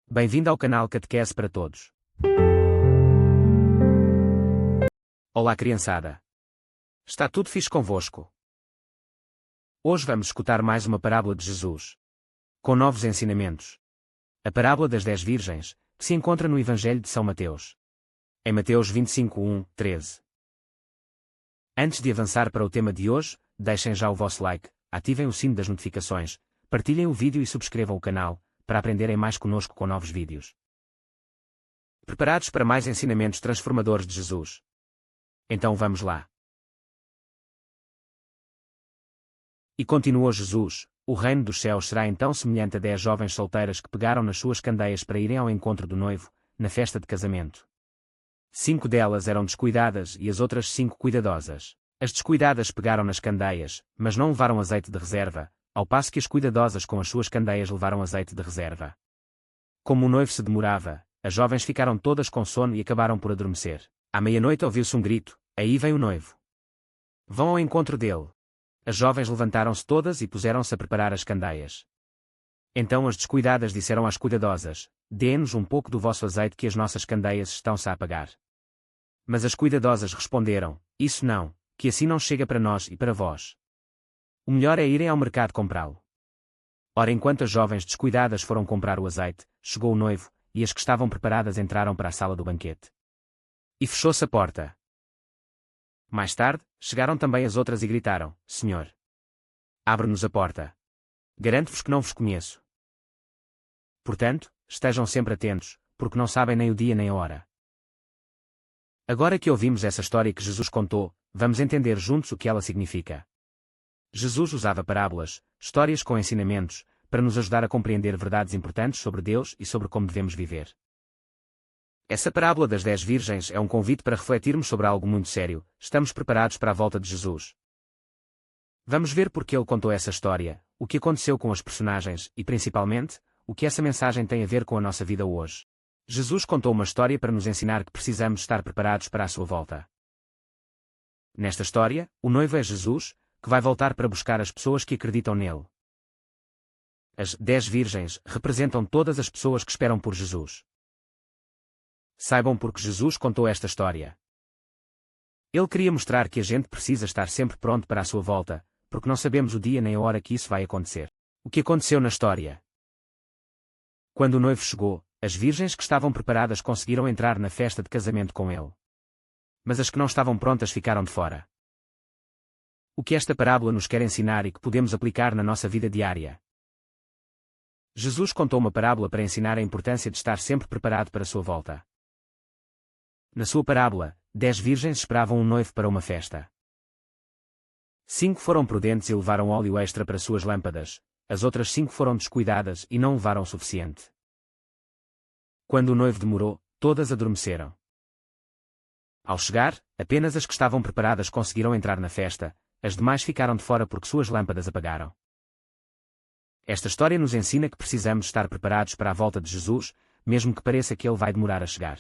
Bem-vindo ao canal Catequese para Todos. Olá, criançada. Está tudo fixe convosco? Hoje vamos escutar mais uma parábola de Jesus, com novos ensinamentos. A parábola das 10 virgens, que se encontra no Evangelho de São Mateus. Em Mateus 25:1-13. Antes de avançar para o tema de hoje, deixem já o vosso like, ativem o sino das notificações, partilhem o vídeo e subscrevam o canal, para aprenderem mais conosco com novos vídeos. Preparados para mais ensinamentos transformadores de Jesus? Então vamos lá. E continuou Jesus: o reino dos céus será então semelhante a 10 jovens solteiras que pegaram nas suas candeias para irem ao encontro do noivo, na festa de casamento. 5 delas eram descuidadas e as outras 5 cuidadosas. As descuidadas pegaram nas candeias, mas não levaram azeite de reserva, ao passo que as cuidadosas com as suas candeias levaram azeite de reserva. Como o noivo se demorava, as jovens ficaram todas com sono e acabaram por adormecer. À meia-noite ouviu-se um grito: aí vem o noivo. Vão ao encontro dele. As jovens levantaram-se todas e puseram-se a preparar as candeias. Então as descuidadas disseram às cuidadosas: dê-nos um pouco do vosso azeite que as nossas candeias estão-se a apagar. Mas as cuidadosas responderam: isso não, que assim não chega para nós e para vós. O melhor é irem ao mercado comprá-lo. Ora, enquanto as jovens descuidadas foram comprar o azeite, chegou o noivo, e as que estavam preparadas entraram para a sala do banquete. E fechou-se a porta. Mais tarde, chegaram também as outras e gritaram: Senhor, abre-nos a porta. Garanto-vos que não vos conheço. Portanto, estejam sempre atentos, porque não sabem nem o dia nem a hora. Agora que ouvimos essa história que Jesus contou, vamos entender juntos o que ela significa. Jesus usava parábolas, histórias com ensinamentos, para nos ajudar a compreender verdades importantes sobre Deus e sobre como devemos viver. Essa parábola das 10 virgens é um convite para refletirmos sobre algo muito sério: estamos preparados para a volta de Jesus? Vamos ver porque ele contou essa história, o que aconteceu com as personagens e, principalmente, o que essa mensagem tem a ver com a nossa vida hoje. Jesus contou uma história para nos ensinar que precisamos estar preparados para a sua volta. Nesta história, o noivo é Jesus, que vai voltar para buscar as pessoas que acreditam nele. As 10 virgens representam todas as pessoas que esperam por Jesus. Saibam porque Jesus contou esta história. Ele queria mostrar que a gente precisa estar sempre pronto para a sua volta, porque não sabemos o dia nem a hora que isso vai acontecer. O que aconteceu na história? Quando o noivo chegou, as virgens que estavam preparadas conseguiram entrar na festa de casamento com ele. Mas as que não estavam prontas ficaram de fora. O que esta parábola nos quer ensinar e que podemos aplicar na nossa vida diária? Jesus contou uma parábola para ensinar a importância de estar sempre preparado para a sua volta. Na sua parábola, 10 virgens esperavam um noivo para uma festa. 5 foram prudentes e levaram óleo extra para suas lâmpadas, as outras 5 foram descuidadas e não levaram o suficiente. Quando o noivo demorou, todas adormeceram. Ao chegar, apenas as que estavam preparadas conseguiram entrar na festa, as demais ficaram de fora porque suas lâmpadas apagaram. Esta história nos ensina que precisamos estar preparados para a volta de Jesus, mesmo que pareça que ele vai demorar a chegar.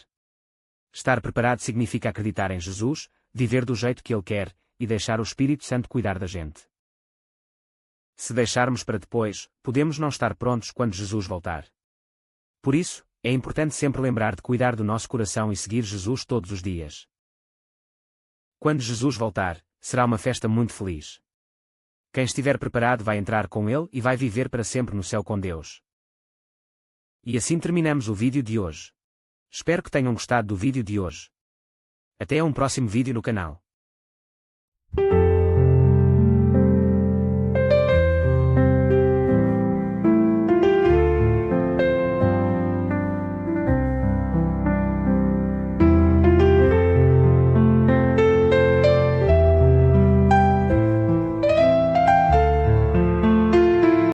Estar preparado significa acreditar em Jesus, viver do jeito que ele quer, e deixar o Espírito Santo cuidar da gente. Se deixarmos para depois, podemos não estar prontos quando Jesus voltar. Por isso, é importante sempre lembrar de cuidar do nosso coração e seguir Jesus todos os dias. Quando Jesus voltar, será uma festa muito feliz. Quem estiver preparado vai entrar com ele e vai viver para sempre no céu com Deus. E assim terminamos o vídeo de hoje. Espero que tenham gostado do vídeo de hoje. Até a um próximo vídeo no canal.